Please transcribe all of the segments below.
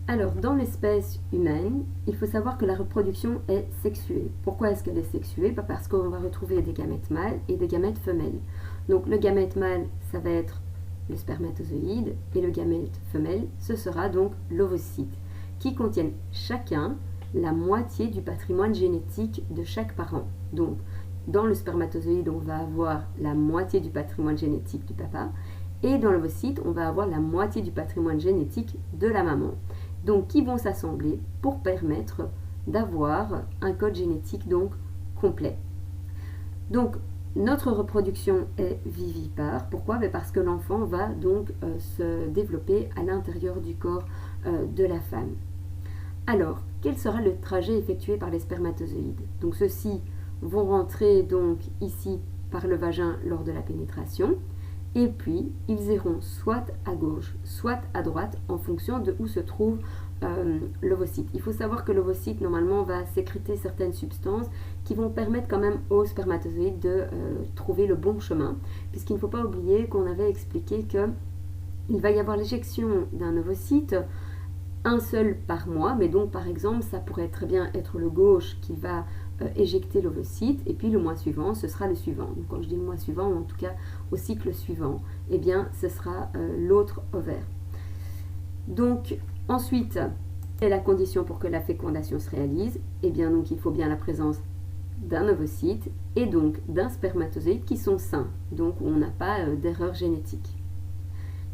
Alors, dans l'espèce humaine, il faut savoir que la reproduction est sexuée. Pourquoi est-ce qu'elle est sexuée? Parce qu'on va retrouver des gamètes mâles et des gamètes femelles. Donc, le gamète mâle, ça va être le spermatozoïde, et le gamète femelle, ce sera donc l'ovocyte, qui contiennent chacun la moitié du patrimoine génétique de chaque parent. Donc, dans le spermatozoïde, on va avoir la moitié du patrimoine génétique du papa, et dans l'ovocyte, on va avoir la moitié du patrimoine génétique de la maman. Donc, qui vont s'assembler pour permettre d'avoir un code génétique donc complet. Donc, notre reproduction est vivipare. Pourquoi? Parce que l'enfant va donc se développer à l'intérieur du corps de la femme. Alors, quel sera le trajet effectué par les spermatozoïdes? Donc, ceux-ci vont rentrer donc ici par le vagin lors de la pénétration, et puis ils iront soit à gauche, soit à droite en fonction de où se trouve l'ovocyte. Il faut savoir que l'ovocyte normalement va sécréter certaines substances qui vont permettre quand même aux spermatozoïdes de trouver le bon chemin, puisqu'il ne faut pas oublier qu'on avait expliqué qu'il va y avoir l'éjection d'un ovocyte un seul par mois, mais donc par exemple ça pourrait très bien être le gauche qui va éjecter l'ovocyte, et puis le mois suivant ce sera le suivant. Donc quand je dis le mois suivant, ou en tout cas au cycle suivant, eh bien ce sera l'autre ovaire. Donc ensuite, quelle est la condition pour que la fécondation se réalise? Eh bien donc il faut bien la présence d'un ovocyte et donc d'un spermatozoïde qui sont sains, donc où on n'a pas d'erreur génétique.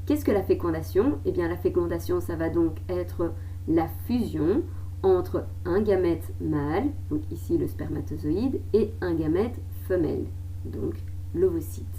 Qu'est-ce que la fécondation? Eh bien la fécondation, ça va donc être la fusion entre un gamète mâle, donc ici le spermatozoïde, et un gamète femelle, donc l'ovocyte.